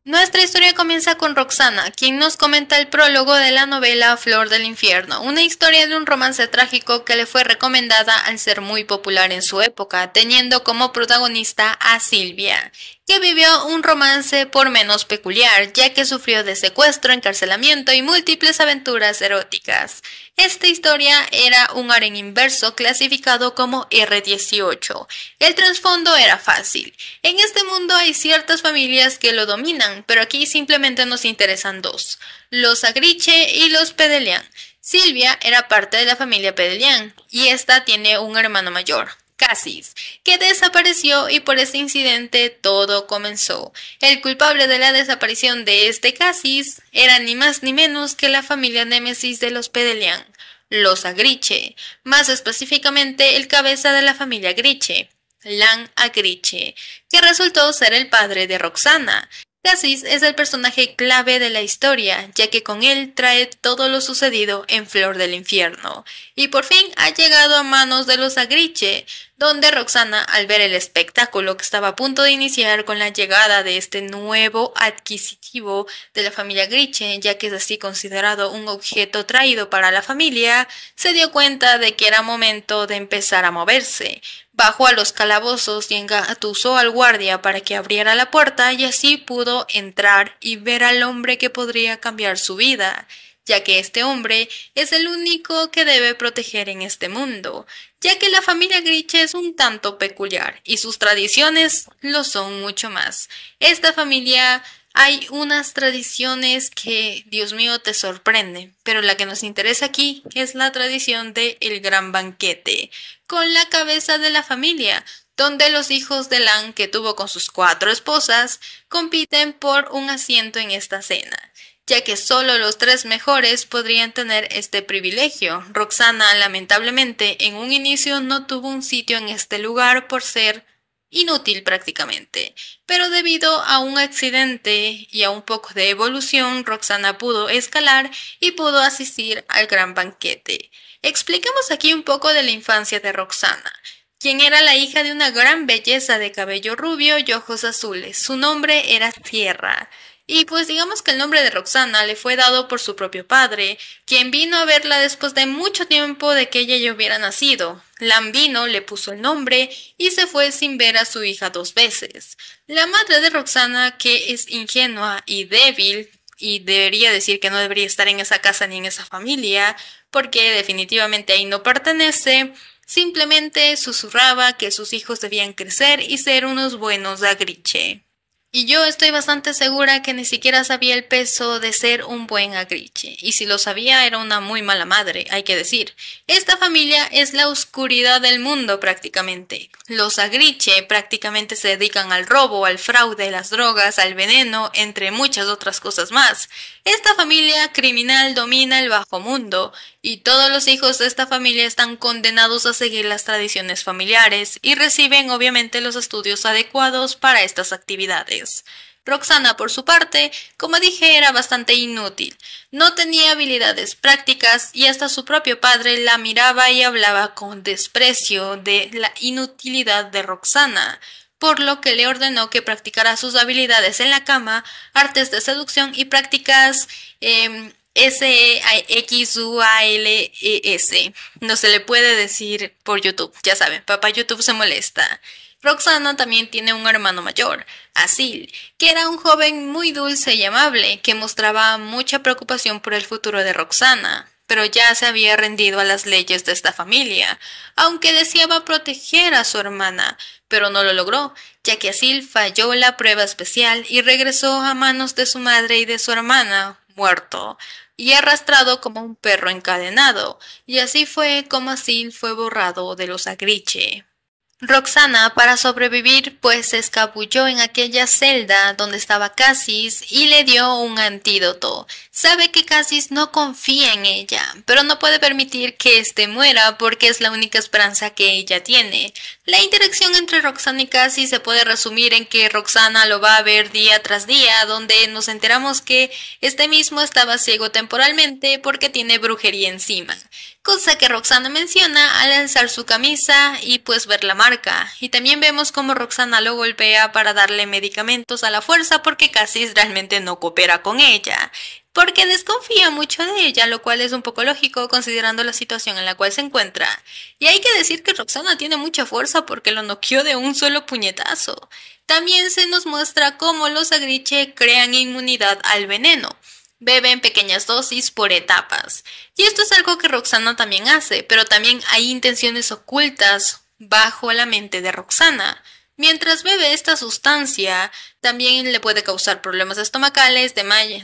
Nuestra historia comienza con Roxana, quien nos comenta el prólogo de la novela Flor del Infierno, una historia de un romance trágico que le fue recomendada al ser muy popular en su época, teniendo como protagonista a Silvia, que vivió un romance por menos peculiar, ya que sufrió de secuestro, encarcelamiento y múltiples aventuras eróticas. Esta historia era un harén inverso clasificado como R18. El trasfondo era fácil. En este mundo hay ciertas familias que lo dominan, pero aquí simplemente nos interesan dos, los Agriche y los Pedelian. Silvia era parte de la familia Pedelian, y esta tiene un hermano mayor, Cassis, que desapareció y por este incidente todo comenzó. El culpable de la desaparición de este Cassis era ni más ni menos que la familia némesis de los Pedelian, los Agriche, más específicamente el cabeza de la familia Agriche, Lan Agriche, que resultó ser el padre de Roxana. Cassis es el personaje clave de la historia, ya que con él trae todo lo sucedido en Flor del Infierno, y por fin ha llegado a manos de los Agriche, donde Roxana, al ver el espectáculo que estaba a punto de iniciar con la llegada de este nuevo adquisitivo de la familia Agriche, ya que es así considerado un objeto traído para la familia, se dio cuenta de que era momento de empezar a moverse. Bajó a los calabozos y engatusó al guardia para que abriera la puerta y así pudo entrar y ver al hombre que podría cambiar su vida, ya que este hombre es el único que debe proteger en este mundo, ya que la familia Griche es un tanto peculiar y sus tradiciones lo son mucho más. Esta familia hay unas tradiciones que, Dios mío, te sorprenden, pero la que nos interesa aquí es la tradición de el gran banquete, con la cabeza de la familia, donde los hijos de Lan, que tuvo con sus 4 esposas, compiten por un asiento en esta cena, ya que solo los 3 mejores podrían tener este privilegio. Roxana, lamentablemente, en un inicio no tuvo un sitio en este lugar por ser inútil prácticamente, pero debido a un accidente y a un poco de evolución, Roxana pudo escalar y pudo asistir al gran banquete. Expliquemos aquí un poco de la infancia de Roxana, quien era la hija de una gran belleza de cabello rubio y ojos azules. Su nombre era Tierra. Y pues digamos que el nombre de Roxana le fue dado por su propio padre, quien vino a verla después de mucho tiempo de que ella ya hubiera nacido. Lan vino, le puso el nombre y se fue sin ver a su hija 2 veces. La madre de Roxana, que es ingenua y débil, y debería decir que no debería estar en esa casa ni en esa familia, porque definitivamente ahí no pertenece, simplemente susurraba que sus hijos debían crecer y ser unos buenos Agriche. Y yo estoy bastante segura que ni siquiera sabía el peso de ser un buen Agriche, y si lo sabía era una muy mala madre, hay que decir. Esta familia es la oscuridad del mundo prácticamente. Los Agriche prácticamente se dedican al robo, al fraude, las drogas, al veneno, entre muchas otras cosas más. Esta familia criminal domina el bajo mundo, y todos los hijos de esta familia están condenados a seguir las tradiciones familiares y reciben obviamente los estudios adecuados para estas actividades. Roxana, por su parte, como dije, era bastante inútil. No tenía habilidades prácticas y hasta su propio padre la miraba y hablaba con desprecio de la inutilidad de Roxana, por lo que le ordenó que practicara sus habilidades en la cama, artes de seducción y prácticas Sexuales. No se le puede decir por YouTube, ya saben, papá YouTube se molesta. Roxana también tiene un hermano mayor, Asil, que era un joven muy dulce y amable, que mostraba mucha preocupación por el futuro de Roxana, pero ya se había rendido a las leyes de esta familia, aunque deseaba proteger a su hermana, pero no lo logró, ya que Asil falló la prueba especial y regresó a manos de su madre y de su hermana, muerto, y arrastrado como un perro encadenado, y así fue como Asil fue borrado de los Agriche. Roxana, para sobrevivir, pues se escabulló en aquella celda donde estaba Cassis y le dio un antídoto. Sabe que Cassis no confía en ella, pero no puede permitir que éste muera porque es la única esperanza que ella tiene. La interacción entre Roxana y Cassie se puede resumir en que Roxana lo va a ver día tras día, donde nos enteramos que este mismo estaba ciego temporalmente porque tiene brujería encima, cosa que Roxana menciona al alzar su camisa y pues ver la marca. Y también vemos cómo Roxana lo golpea para darle medicamentos a la fuerza porque Cassie realmente no coopera con ella, porque desconfía mucho de ella, lo cual es un poco lógico considerando la situación en la cual se encuentra. Y hay que decir que Roxana tiene mucha fuerza porque lo noqueó de un solo puñetazo. También se nos muestra cómo los Agriche crean inmunidad al veneno. Beben pequeñas dosis por etapas. Y esto es algo que Roxana también hace, pero también hay intenciones ocultas bajo la mente de Roxana. Mientras bebe esta sustancia, también le puede causar problemas estomacales,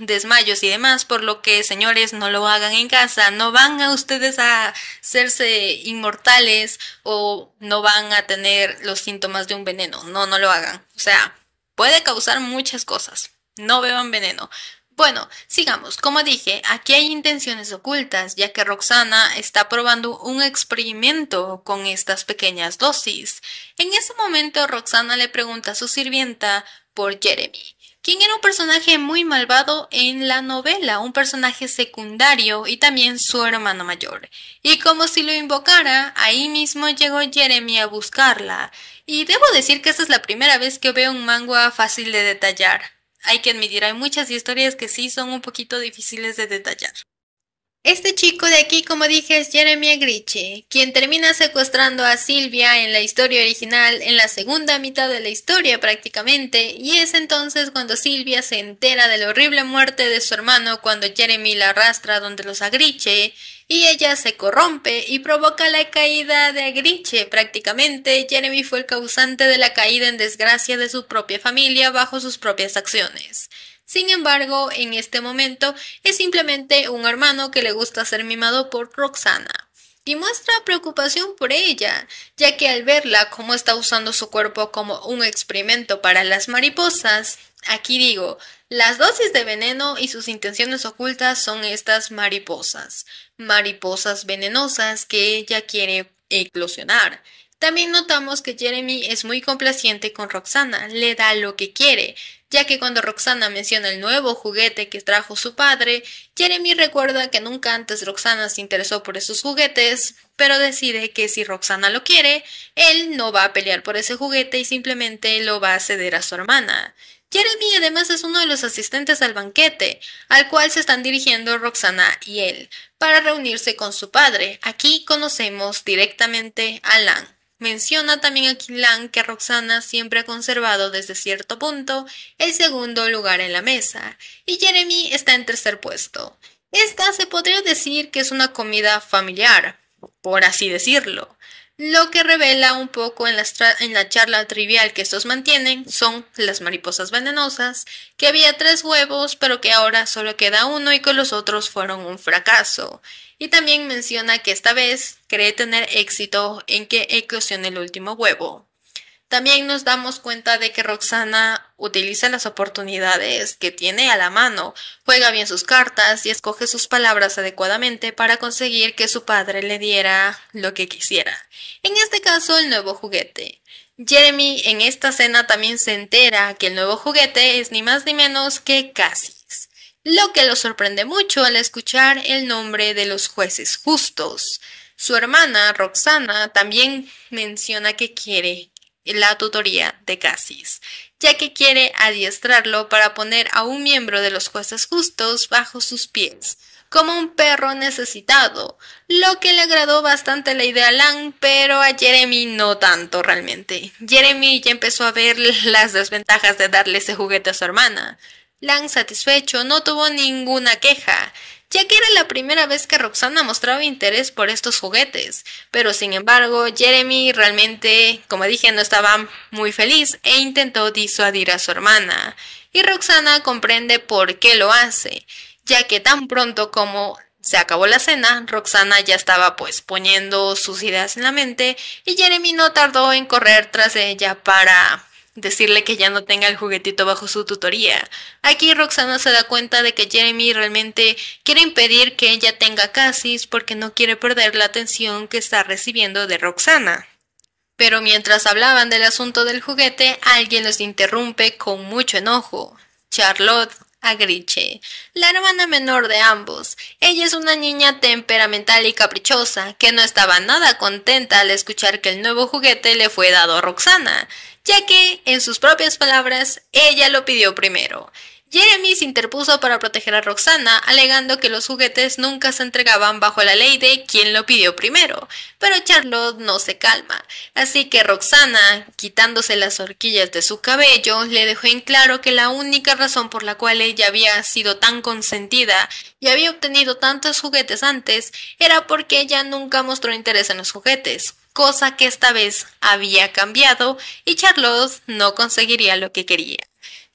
desmayos y demás, por lo que, señores, no lo hagan en casa. No van a ustedes a hacerse inmortales o no van a tener los síntomas de un veneno. No, no lo hagan. O sea, puede causar muchas cosas. No beban veneno. Bueno, sigamos. Como dije, aquí hay intenciones ocultas, ya que Roxana está probando un experimento con estas pequeñas dosis. En ese momento, Roxana le pregunta a su sirvienta por Jeremy, quien era un personaje muy malvado en la novela, un personaje secundario y también su hermano mayor. Y como si lo invocara, ahí mismo llegó Jeremy a buscarla. Y debo decir que esta es la primera vez que veo un manga fácil de detallar. Hay que admitir, hay muchas historias que sí son un poquito difíciles de detallar. Este chico de aquí, como dije, es Jeremy Agriche, quien termina secuestrando a Sylvia en la historia original, en la segunda mitad de la historia prácticamente, y es entonces cuando Sylvia se entera de la horrible muerte de su hermano cuando Jeremy la arrastra donde los Agriche, y ella se corrompe y provoca la caída de Agriche. Prácticamente, Jeremy fue el causante de la caída en desgracia de su propia familia bajo sus propias acciones. Sin embargo, en este momento es simplemente un hermano que le gusta ser mimado por Roxana y muestra preocupación por ella, ya que al verla cómo está usando su cuerpo como un experimento para las mariposas, aquí digo, las dosis de veneno y sus intenciones ocultas son estas mariposas venenosas que ella quiere eclosionar. También notamos que Jeremy es muy complaciente con Roxana, le da lo que quiere, ya que cuando Roxana menciona el nuevo juguete que trajo su padre, Jeremy recuerda que nunca antes Roxana se interesó por esos juguetes, pero decide que si Roxana lo quiere, él no va a pelear por ese juguete y simplemente lo va a ceder a su hermana. Jeremy además es uno de los asistentes al banquete, al cual se están dirigiendo Roxana y él, para reunirse con su padre. Aquí conocemos directamente a Lan. Menciona también aquí Lan que Roxana siempre ha conservado desde cierto punto el segundo lugar en la mesa, y Jeremy está en tercer puesto. Esta se podría decir que es una comida familiar, por así decirlo. Lo que revela un poco en la charla trivial que estos mantienen son las mariposas venenosas, que había 3 huevos, pero que ahora solo queda uno y que los otros fueron un fracaso. Y también menciona que esta vez cree tener éxito en que eclosione el último huevo. También nos damos cuenta de que Roxana utiliza las oportunidades que tiene a la mano, juega bien sus cartas y escoge sus palabras adecuadamente para conseguir que su padre le diera lo que quisiera. En este caso, el nuevo juguete. Jeremy en esta escena también se entera que el nuevo juguete es ni más ni menos que Cassis, lo que lo sorprende mucho al escuchar el nombre de los jueces justos. Su hermana, Roxana, también menciona que quiere la tutoría de Cassis, ya que quiere adiestrarlo para poner a un miembro de los jueces justos bajo sus pies, como un perro necesitado, lo que le agradó bastante la idea a Lan, pero a Jeremy no tanto realmente. Jeremy ya empezó a ver las desventajas de darle ese juguete a su hermana. Lan, satisfecho, no tuvo ninguna queja, ya que era la primera vez que Roxana mostraba interés por estos juguetes, pero sin embargo Jeremy realmente, como dije, no estaba muy feliz e intentó disuadir a su hermana, y Roxana comprende por qué lo hace, ya que tan pronto como se acabó la cena, Roxana ya estaba pues poniendo sus ideas en la mente y Jeremy no tardó en correr tras ella para decirle que ya no tenga el juguetito bajo su tutoría. Aquí Roxana se da cuenta de que Jeremy realmente quiere impedir que ella tenga Cassis porque no quiere perder la atención que está recibiendo de Roxana. Pero mientras hablaban del asunto del juguete, alguien los interrumpe con mucho enojo. Charlotte Agriche, la hermana menor de ambos. Ella es una niña temperamental y caprichosa, que no estaba nada contenta al escuchar que el nuevo juguete le fue dado a Roxana, ya que, en sus propias palabras, ella lo pidió primero. Jeremy se interpuso para proteger a Roxana, alegando que los juguetes nunca se entregaban bajo la ley de quien lo pidió primero, pero Charlotte no se calma, así que Roxana, quitándose las horquillas de su cabello, le dejó en claro que la única razón por la cual ella había sido tan consentida y había obtenido tantos juguetes antes era porque ella nunca mostró interés en los juguetes, cosa que esta vez había cambiado y Charlotte no conseguiría lo que quería.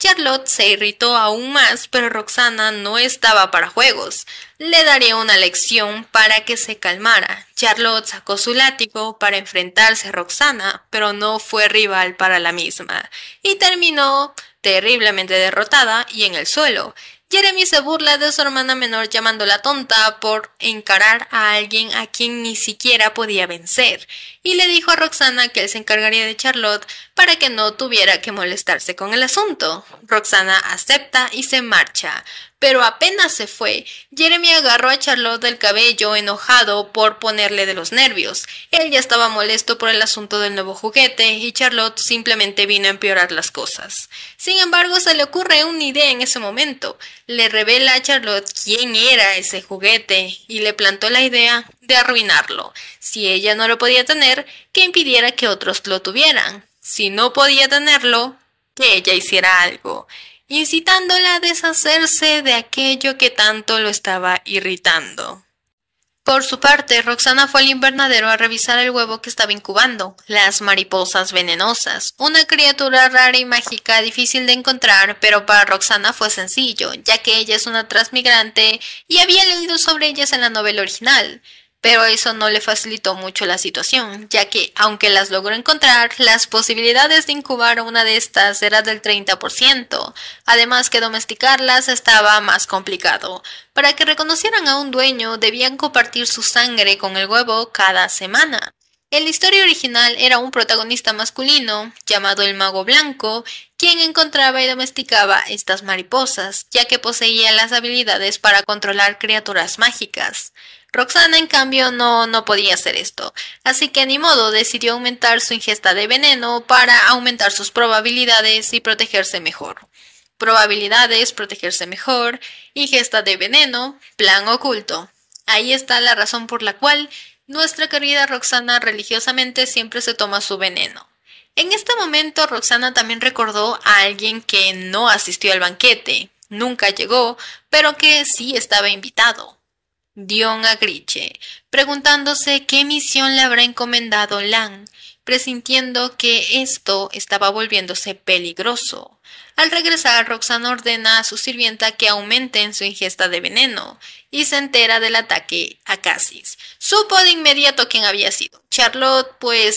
Charlotte se irritó aún más, pero Roxana no estaba para juegos. Le daría una lección para que se calmara. Charlotte sacó su látigo para enfrentarse a Roxana, pero no fue rival para la misma, y terminó terriblemente derrotada y en el suelo. Jeremy se burla de su hermana menor llamándola tonta por encarar a alguien a quien ni siquiera podía vencer, y le dijo a Roxana que él se encargaría de Charlotte para que no tuviera que molestarse con el asunto. Roxana acepta y se marcha, pero apenas se fue, Jeremy agarró a Charlotte del cabello enojado por ponerle de los nervios. Él ya estaba molesto por el asunto del nuevo juguete y Charlotte simplemente vino a empeorar las cosas. Sin embargo, se le ocurre una idea en ese momento. Le revela a Charlotte quién era ese juguete y le plantó la idea de arruinarlo. Si ella no lo podía tener, que impidiera que otros lo tuvieran. Si no podía tenerlo, que ella hiciera algo, incitándola a deshacerse de aquello que tanto lo estaba irritando. Por su parte, Roxana fue al invernadero a revisar el huevo que estaba incubando, las mariposas venenosas, una criatura rara y mágica difícil de encontrar, pero para Roxana fue sencillo, ya que ella es una transmigrante y había leído sobre ellas en la novela original. Pero eso no le facilitó mucho la situación, ya que, aunque las logró encontrar, las posibilidades de incubar una de estas era del 30%, además que domesticarlas estaba más complicado. Para que reconocieran a un dueño, debían compartir su sangre con el huevo cada semana. En la historia original era un protagonista masculino, llamado el Mago Blanco, quien encontraba y domesticaba estas mariposas, ya que poseía las habilidades para controlar criaturas mágicas. Roxana, en cambio, no podía hacer esto, así que ni modo decidió aumentar su ingesta de veneno para aumentar sus probabilidades y protegerse mejor. Probabilidades, protegerse mejor, ingesta de veneno, plan oculto. Ahí está la razón por la cual nuestra querida Roxana religiosamente siempre se toma su veneno. En este momento, Roxana también recordó a alguien que no asistió al banquete, nunca llegó, pero que sí estaba invitado. Dion Agriche, preguntándose qué misión le habrá encomendado Lan, presintiendo que esto estaba volviéndose peligroso. Al regresar, Roxana ordena a su sirvienta que aumenten su ingesta de veneno y se entera del ataque a Cassis. Supo de inmediato quién había sido, Charlotte,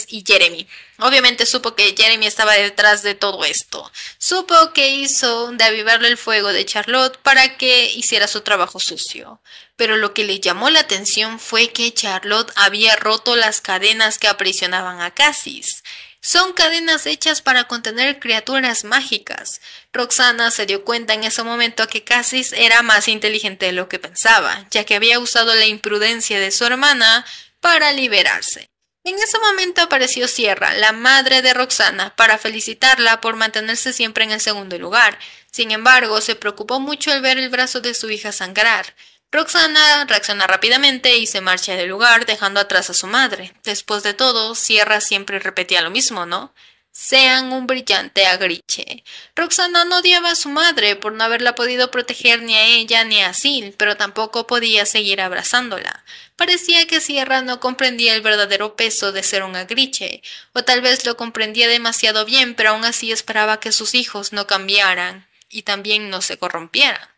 y Jeremy. Obviamente supo que Jeremy estaba detrás de todo esto. Supo que hizo de avivarle el fuego de Charlotte para que hiciera su trabajo sucio. Pero lo que le llamó la atención fue que Charlotte había roto las cadenas que aprisionaban a Cassis. Son cadenas hechas para contener criaturas mágicas. Roxana se dio cuenta en ese momento que Cassis era más inteligente de lo que pensaba, ya que había usado la imprudencia de su hermana para liberarse. En ese momento apareció Sierra, la madre de Roxana, para felicitarla por mantenerse siempre en el segundo lugar. Sin embargo, se preocupó mucho al ver el brazo de su hija sangrar. Roxana reacciona rápidamente y se marcha del lugar, dejando atrás a su madre. Después de todo, Sierra siempre repetía lo mismo, ¿no? Sean un brillante Agriche. Roxana no odiaba a su madre por no haberla podido proteger ni a ella ni a Sil, pero tampoco podía seguir abrazándola. Parecía que Sierra no comprendía el verdadero peso de ser un Agriche, o tal vez lo comprendía demasiado bien, pero aún así esperaba que sus hijos no cambiaran y también no se corrompieran.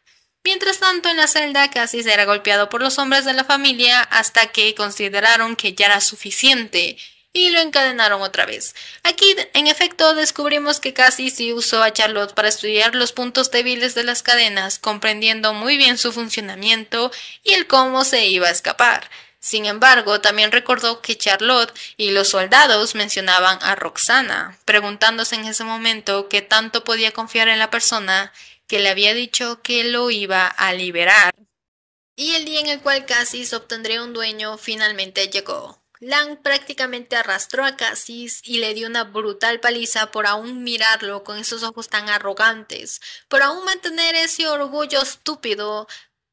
Mientras tanto, en la celda, Cassis era golpeado por los hombres de la familia hasta que consideraron que ya era suficiente y lo encadenaron otra vez. Aquí, en efecto, descubrimos que Cassis sí usó a Charlotte para estudiar los puntos débiles de las cadenas, comprendiendo muy bien su funcionamiento y el cómo se iba a escapar. Sin embargo, también recordó que Charlotte y los soldados mencionaban a Roxana, preguntándose en ese momento qué tanto podía confiar en la persona que le había dicho que lo iba a liberar. Y el día en el cual Cassis obtendría un dueño finalmente llegó. Lang prácticamente arrastró a Cassis y le dio una brutal paliza por aún mirarlo con esos ojos tan arrogantes, por aún mantener ese orgullo estúpido,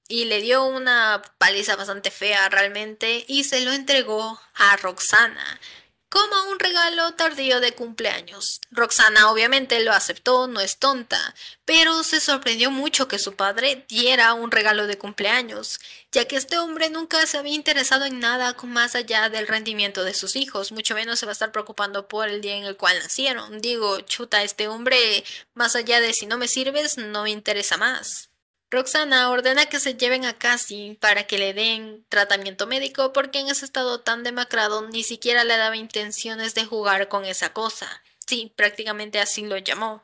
y le dio una paliza bastante fea realmente y se lo entregó a Roxana como un regalo tardío de cumpleaños. Roxana obviamente lo aceptó, no es tonta, pero se sorprendió mucho que su padre diera un regalo de cumpleaños, ya que este hombre nunca se había interesado en nada con más allá del rendimiento de sus hijos, mucho menos se va a estar preocupando por el día en el cual nacieron. Digo, chuta, este hombre, más allá de si no me sirves, no me interesa más. Roxana ordena que se lleven a Cassie para que le den tratamiento médico porque en ese estado tan demacrado ni siquiera le daba intenciones de jugar con esa cosa. Sí, prácticamente así lo llamó.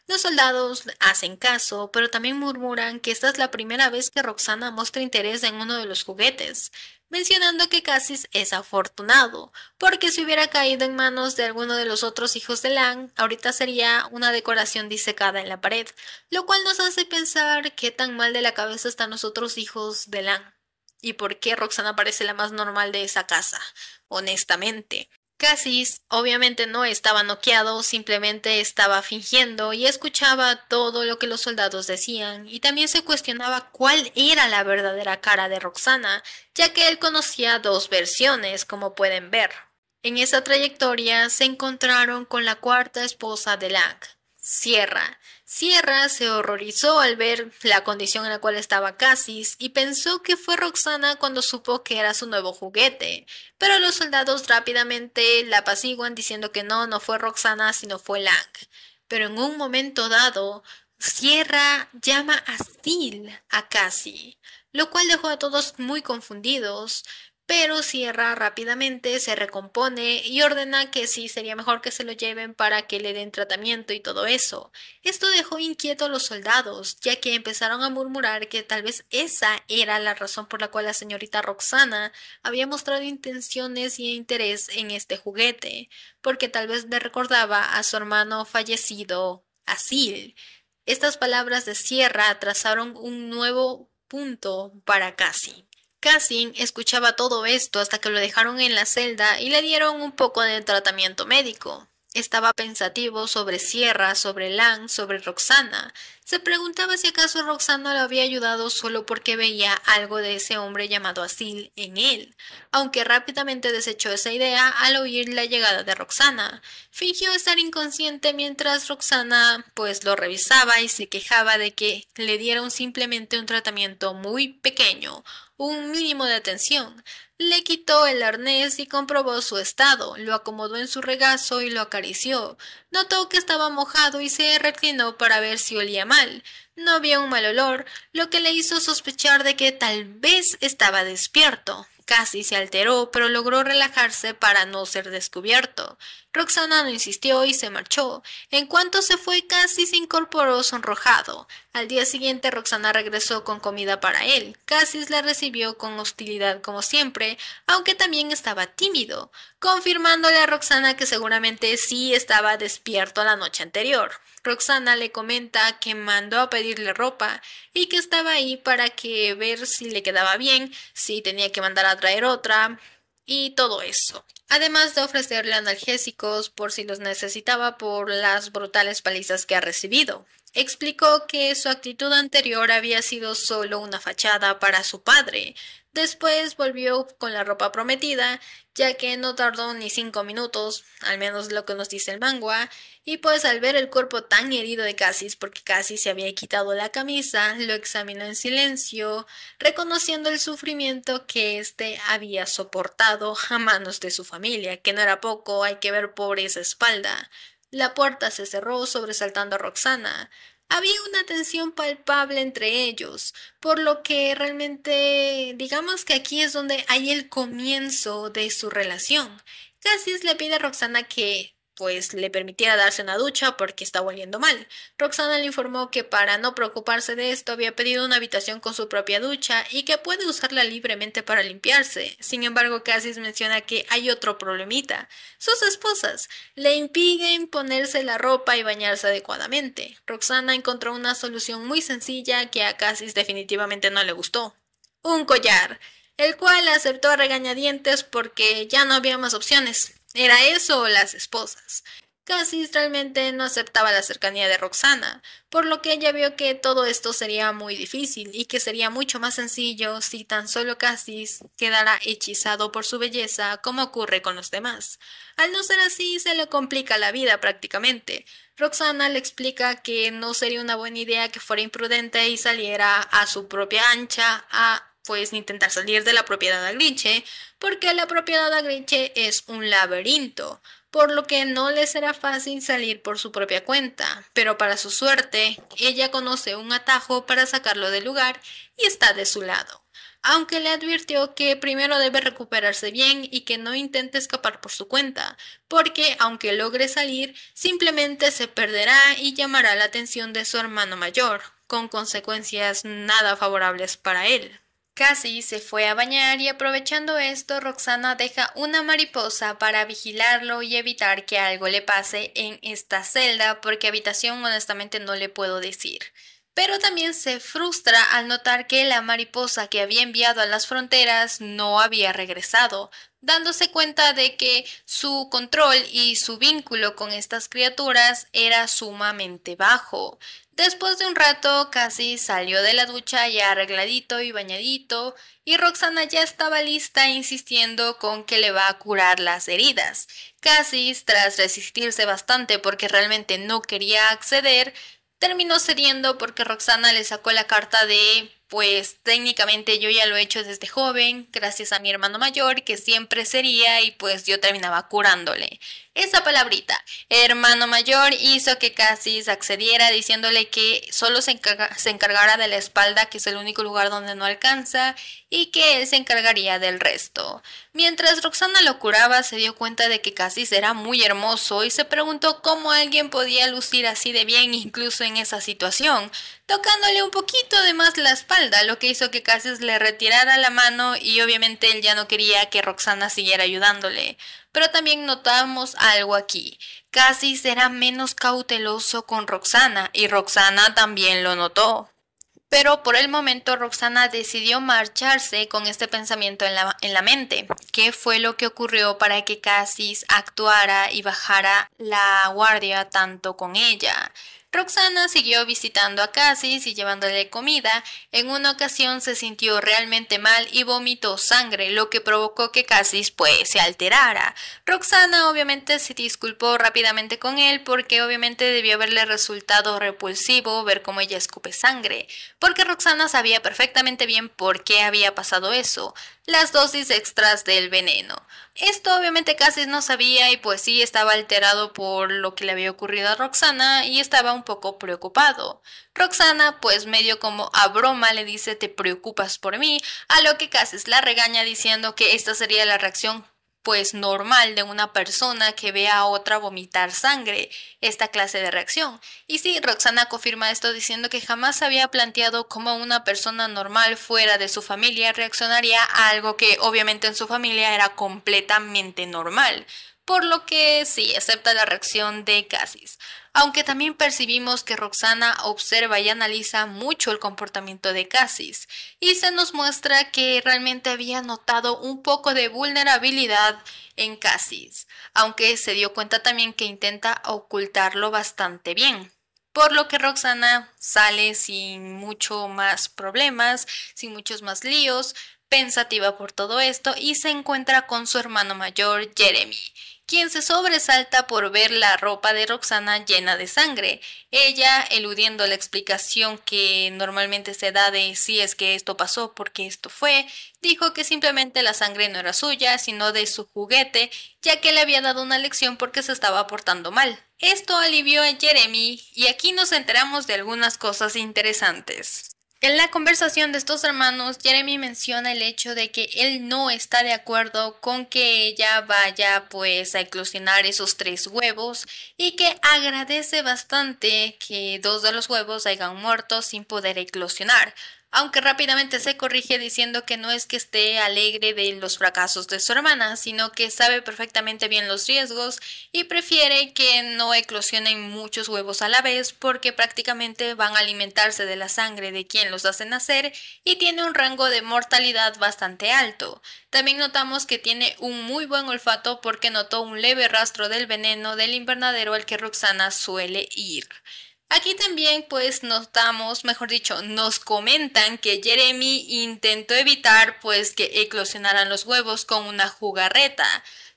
Los soldados hacen caso, pero también murmuran que esta es la primera vez que Roxana muestra interés en uno de los juguetes, mencionando que Cassis es afortunado, porque si hubiera caído en manos de alguno de los otros hijos de Lang, ahorita sería una decoración disecada en la pared, lo cual nos hace pensar qué tan mal de la cabeza están los otros hijos de Lang, y por qué Roxana parece la más normal de esa casa, honestamente. Cassis obviamente no estaba noqueado, simplemente estaba fingiendo y escuchaba todo lo que los soldados decían, y también se cuestionaba cuál era la verdadera cara de Roxana, ya que él conocía dos versiones, como pueden ver. En esa trayectoria se encontraron con la cuarta esposa de Lang, Sierra. Sierra se horrorizó al ver la condición en la cual estaba Cassis y pensó que fue Roxana cuando supo que era su nuevo juguete, pero los soldados rápidamente la apaciguan diciendo que no, no fue Roxana sino fue Lang. Pero en un momento dado, Sierra llama a Sil a Cassie, lo cual dejó a todos muy confundidos. Pero Sierra rápidamente se recompone y ordena que sí sería mejor que se lo lleven para que le den tratamiento y todo eso. Esto dejó inquieto a los soldados, ya que empezaron a murmurar que tal vez esa era la razón por la cual la señorita Roxana había mostrado intenciones y interés en este juguete, porque tal vez le recordaba a su hermano fallecido, Asil. Estas palabras de Sierra trazaron un nuevo punto para Cassie. Cassin escuchaba todo esto hasta que lo dejaron en la celda y le dieron un poco de tratamiento médico. Estaba pensativo sobre Sierra, sobre Lang, sobre Roxana. Se preguntaba si acaso Roxana lo había ayudado solo porque veía algo de ese hombre llamado Asil en él, aunque rápidamente desechó esa idea al oír la llegada de Roxana. Fingió estar inconsciente mientras Roxana pues lo revisaba y se quejaba de que le dieron simplemente un tratamiento muy pequeño, un mínimo de atención. Le quitó el arnés y comprobó su estado, lo acomodó en su regazo y lo acarició. Notó que estaba mojado y se reclinó para ver si olía mal. No había un mal olor, lo que le hizo sospechar de que tal vez estaba despierto. Casi se alteró, pero logró relajarse para no ser descubierto. Roxana no insistió y se marchó. En cuanto se fue, Cassie se incorporó sonrojado. Al día siguiente, Roxana regresó con comida para él. Cassis la recibió con hostilidad como siempre, aunque también estaba tímido, confirmándole a Roxana que seguramente sí estaba despierto la noche anterior. Roxana le comenta que mandó a pedirle ropa y que estaba ahí para que ver si le quedaba bien, si tenía que mandar a traer otra y todo eso. Además de ofrecerle analgésicos por si los necesitaba por las brutales palizas que ha recibido. Explicó que su actitud anterior había sido solo una fachada para su padre. Después volvió con la ropa prometida, ya que no tardó ni 5 minutos, al menos lo que nos dice el manga, y pues al ver el cuerpo tan herido de Cassis, porque Cassis se había quitado la camisa, lo examinó en silencio, reconociendo el sufrimiento que éste había soportado a manos de su familia, que no era poco, hay que ver por esa espalda. La puerta se cerró sobresaltando a Roxana. Había una tensión palpable entre ellos, por lo que realmente digamos que aquí es donde hay el comienzo de su relación. Cassis le pide a Roxana que pues le permitiera darse una ducha porque está oliendo mal. Roxana le informó que para no preocuparse de esto había pedido una habitación con su propia ducha y que puede usarla libremente para limpiarse. Sin embargo, Cassis menciona que hay otro problemita. Sus esposas le impiden ponerse la ropa y bañarse adecuadamente. Roxana encontró una solución muy sencilla que a Cassis definitivamente no le gustó. Un collar, el cual aceptó a regañadientes porque ya no había más opciones. Era eso o las esposas. Cassis realmente no aceptaba la cercanía de Roxana, por lo que ella vio que todo esto sería muy difícil y que sería mucho más sencillo si tan solo Cassis quedara hechizado por su belleza como ocurre con los demás. Al no ser así, se le complica la vida prácticamente. Roxana le explica que no sería una buena idea que fuera imprudente y saliera a su propia ancha a pues intentar salir de la propiedad Agriche, porque la propiedad Agriche es un laberinto, por lo que no le será fácil salir por su propia cuenta, pero para su suerte, ella conoce un atajo para sacarlo del lugar y está de su lado. Aunque le advirtió que primero debe recuperarse bien y que no intente escapar por su cuenta, porque aunque logre salir, simplemente se perderá y llamará la atención de su hermano mayor, con consecuencias nada favorables para él. Cassie se fue a bañar y aprovechando esto, Roxana deja una mariposa para vigilarlo y evitar que algo le pase en esta celda, porque habitación honestamente no le puedo decir. Pero también se frustra al notar que la mariposa que había enviado a las fronteras no había regresado, dándose cuenta de que su control y su vínculo con estas criaturas era sumamente bajo. Después de un rato, Cassie salió de la ducha ya arregladito y bañadito, y Roxana ya estaba lista insistiendo con que le va a curar las heridas. Cassie, tras resistirse bastante porque realmente no quería acceder, terminó cediendo porque Roxana le sacó la carta de pues técnicamente yo ya lo he hecho desde joven, gracias a mi hermano mayor que siempre sería y pues yo terminaba curándole. Esa palabrita, hermano mayor, hizo que Cassis accediera diciéndole que solo se encargara de la espalda, que es el único lugar donde no alcanza, y que él se encargaría del resto. Mientras Roxana lo curaba, se dio cuenta de que Cassis era muy hermoso y se preguntó cómo alguien podía lucir así de bien incluso en esa situación, tocándole un poquito de más la espalda, lo que hizo que Cassis le retirara la mano y obviamente él ya no quería que Roxana siguiera ayudándole. Pero también notamos algo aquí. Cassis era menos cauteloso con Roxana y Roxana también lo notó. Pero por el momento Roxana decidió marcharse con este pensamiento en la mente. ¿Qué fue lo que ocurrió para que Cassis actuara y bajara la guardia tanto con ella? Roxana siguió visitando a Cassis y llevándole comida. En una ocasión se sintió realmente mal y vomitó sangre, lo que provocó que Cassis pues se alterara. Roxana obviamente se disculpó rápidamente con él porque obviamente debió haberle resultado repulsivo ver cómo ella escupe sangre, porque Roxana sabía perfectamente bien por qué había pasado eso, las dosis extras del veneno. Esto obviamente Cassis no sabía y pues sí estaba alterado por lo que le había ocurrido a Roxana y estaba un poco preocupado. Roxana pues medio como a broma le dice te preocupas por mí, a lo que Cassis la regaña diciendo que esta sería la reacción pues normal de una persona que ve a otra vomitar sangre, esta clase de reacción. Y sí, Roxana confirma esto diciendo que jamás había planteado cómo una persona normal fuera de su familia reaccionaría a algo que obviamente en su familia era completamente normal. Por lo que sí, acepta la reacción de Cassis. Aunque también percibimos que Roxana observa y analiza mucho el comportamiento de Cassis, y se nos muestra que realmente había notado un poco de vulnerabilidad en Cassis, aunque se dio cuenta también que intenta ocultarlo bastante bien. Por lo que Roxana sale sin mucho más problemas, sin muchos más líos, pensativa por todo esto y se encuentra con su hermano mayor Jeremy, quien se sobresalta por ver la ropa de Roxana llena de sangre. Ella, eludiendo la explicación que normalmente se da de si es que esto pasó, porque esto fue, dijo que simplemente la sangre no era suya, sino de su juguete, ya que le había dado una lección porque se estaba portando mal. Esto alivió a Jeremy y aquí nos enteramos de algunas cosas interesantes. En la conversación de estos hermanos, Jeremy menciona el hecho de que él no está de acuerdo con que ella vaya pues a eclosionar esos 3 huevos y que agradece bastante que 2 de los huevos hayan muerto sin poder eclosionar. Aunque rápidamente se corrige diciendo que no es que esté alegre de los fracasos de su hermana, sino que sabe perfectamente bien los riesgos y prefiere que no eclosionen muchos huevos a la vez porque prácticamente van a alimentarse de la sangre de quien los hace nacer y tiene un rango de mortalidad bastante alto. También notamos que tiene un muy buen olfato porque notó un leve rastro del veneno del invernadero al que Roxana suele ir. Aquí también pues notamos, mejor dicho, nos comentan que Jeremy intentó evitar pues que eclosionaran los huevos con una jugarreta,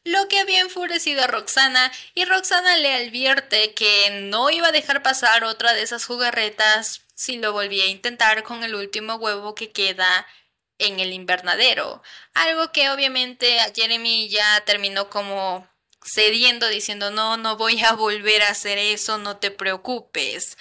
lo que había enfurecido a Roxana y Roxana le advierte que no iba a dejar pasar otra de esas jugarretas si lo volvía a intentar con el último huevo que queda en el invernadero, algo que obviamente a Jeremy ya terminó como cediendo diciendo no, no voy a volver a hacer eso, no te preocupes.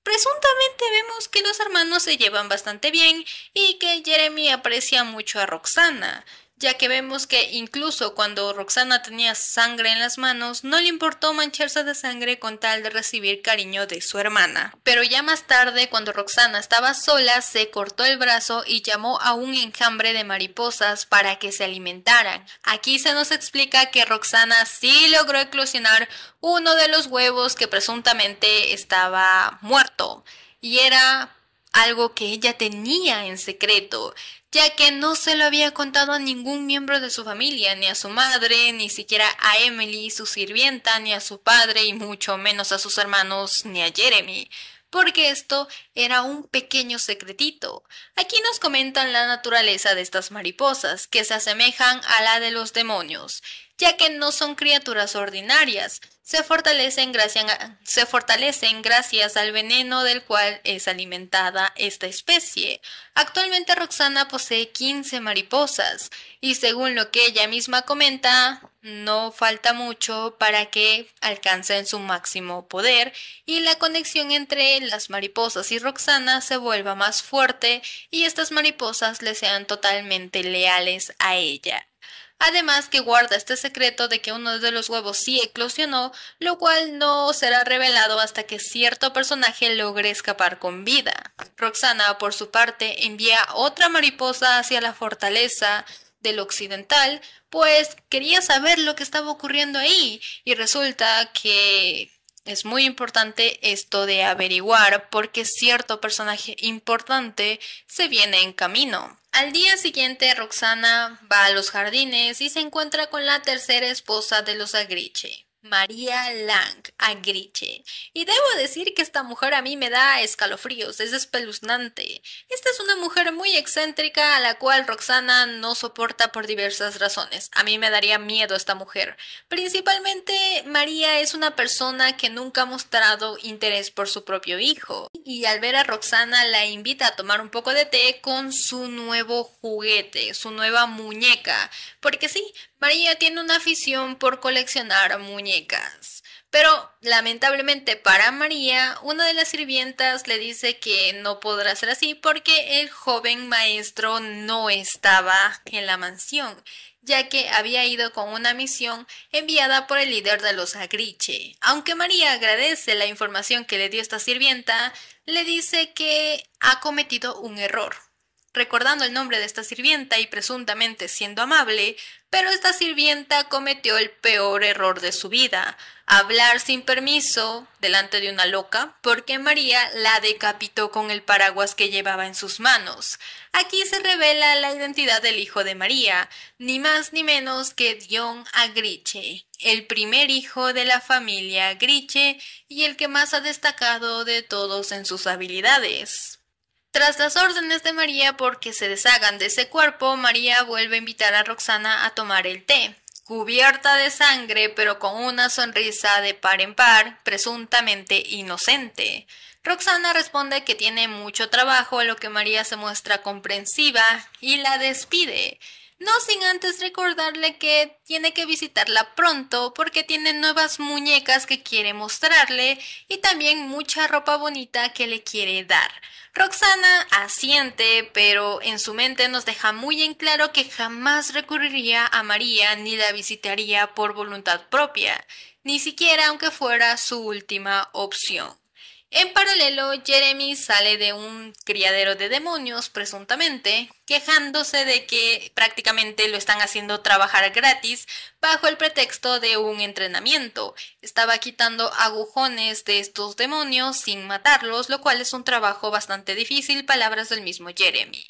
Presuntamente vemos que los hermanos se llevan bastante bien y que Jeremy aprecia mucho a Roxana, ya que vemos que incluso cuando Roxana tenía sangre en las manos, no le importó mancharse de sangre con tal de recibir cariño de su hermana. Pero ya más tarde, cuando Roxana estaba sola, se cortó el brazo y llamó a un enjambre de mariposas para que se alimentaran. Aquí se nos explica que Roxana sí logró eclosionar uno de los huevos que presuntamente estaba muerto, y era algo que ella tenía en secreto, ya que no se lo había contado a ningún miembro de su familia, ni a su madre, ni siquiera a Emily, su sirvienta, ni a su padre, y mucho menos a sus hermanos, ni a Jeremy, porque esto era un pequeño secretito. Aquí nos comentan la naturaleza de estas mariposas, que se asemejan a la de los demonios, ya que no son criaturas ordinarias, se fortalecen gracias al veneno del cual es alimentada esta especie. Actualmente Roxana posee 15 mariposas y según lo que ella misma comenta, no falta mucho para que alcancen su máximo poder y la conexión entre las mariposas y Roxana se vuelva más fuerte y estas mariposas le sean totalmente leales a ella. Además que guarda este secreto de que uno de los huevos sí eclosionó, lo cual no será revelado hasta que cierto personaje logre escapar con vida. Roxana, por su parte, envía otra mariposa hacia la fortaleza del occidental, pues quería saber lo que estaba ocurriendo ahí, y resulta que es muy importante esto de averiguar porque cierto personaje importante se viene en camino. Al día siguiente, Roxana va a los jardines y se encuentra con la tercera esposa de los Agriche, María Lang Agriche. Y debo decir que esta mujer a mí me da escalofríos, es espeluznante. Esta es una mujer muy excéntrica a la cual Roxana no soporta por diversas razones. A mí me daría miedo esta mujer. Principalmente María es una persona que nunca ha mostrado interés por su propio hijo. Y al ver a Roxana la invita a tomar un poco de té con su nuevo juguete, su nueva muñeca. Porque sí, María tiene una afición por coleccionar muñecas. Pero, lamentablemente para María, una de las sirvientas le dice que no podrá ser así porque el joven maestro no estaba en la mansión, ya que había ido con una misión enviada por el líder de los Agriche. Aunque María agradece la información que le dio esta sirvienta, le dice que ha cometido un error. Recordando el nombre de esta sirvienta y presuntamente siendo amable, pero esta sirvienta cometió el peor error de su vida, hablar sin permiso delante de una loca, porque María la decapitó con el paraguas que llevaba en sus manos. Aquí se revela la identidad del hijo de María, ni más ni menos que Dion Agriche, el primer hijo de la familia Agriche y el que más ha destacado de todos en sus habilidades. Tras las órdenes de María porque se deshagan de ese cuerpo, María vuelve a invitar a Roxana a tomar el té, cubierta de sangre pero con una sonrisa de par en par, presuntamente inocente. Roxana responde que tiene mucho trabajo, a lo que María se muestra comprensiva y la despide. No sin antes recordarle que tiene que visitarla pronto porque tiene nuevas muñecas que quiere mostrarle y también mucha ropa bonita que le quiere dar. Roxana asiente, pero en su mente nos deja muy en claro que jamás recurriría a María ni la visitaría por voluntad propia, ni siquiera aunque fuera su última opción. En paralelo, Jeremy sale de un criadero de demonios, presuntamente, quejándose de que prácticamente lo están haciendo trabajar gratis bajo el pretexto de un entrenamiento. Estaba quitando agujones de estos demonios sin matarlos, lo cual es un trabajo bastante difícil, palabras del mismo Jeremy.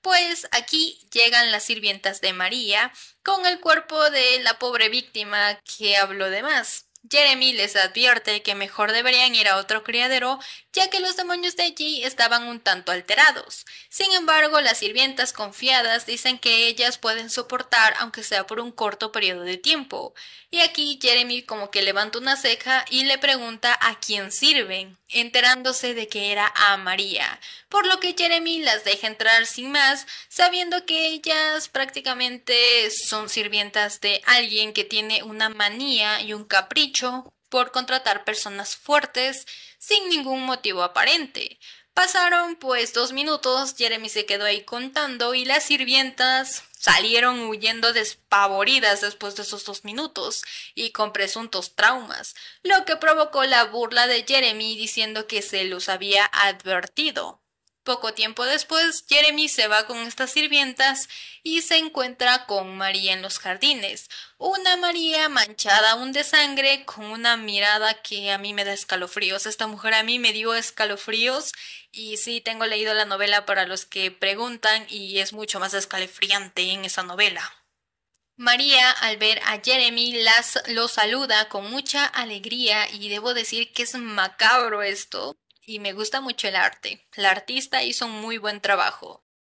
Pues aquí llegan las sirvientas de María con el cuerpo de la pobre víctima que habló de más. Jeremy les advierte que mejor deberían ir a otro criadero, ya que los demonios de allí estaban un tanto alterados. Sin embargo, las sirvientas confiadas dicen que ellas pueden soportar aunque sea por un corto periodo de tiempo. Y aquí Jeremy como que levanta una ceja y le pregunta a quién sirven, enterándose de que era a María, por lo que Jeremy las deja entrar sin más, sabiendo que ellas prácticamente son sirvientas de alguien que tiene una manía y un capricho por contratar personas fuertes sin ningún motivo aparente. Pasaron pues 2 minutos, Jeremy se quedó ahí contando y las sirvientas salieron huyendo despavoridas después de esos 2 minutos y con presuntos traumas, lo que provocó la burla de Jeremy diciendo que se los había advertido. Poco tiempo después, Jeremy se va con estas sirvientas y se encuentra con María en los jardines. Una María manchada aún de sangre, con una mirada que a mí me da escalofríos. Esta mujer a mí me dio escalofríos y sí, tengo leído la novela para los que preguntan y es mucho más escalofriante en esa novela. María, al ver a Jeremy, lo saluda con mucha alegría y debo decir que es macabro esto y me gusta mucho el arte. La artista hizo un muy buen trabajo.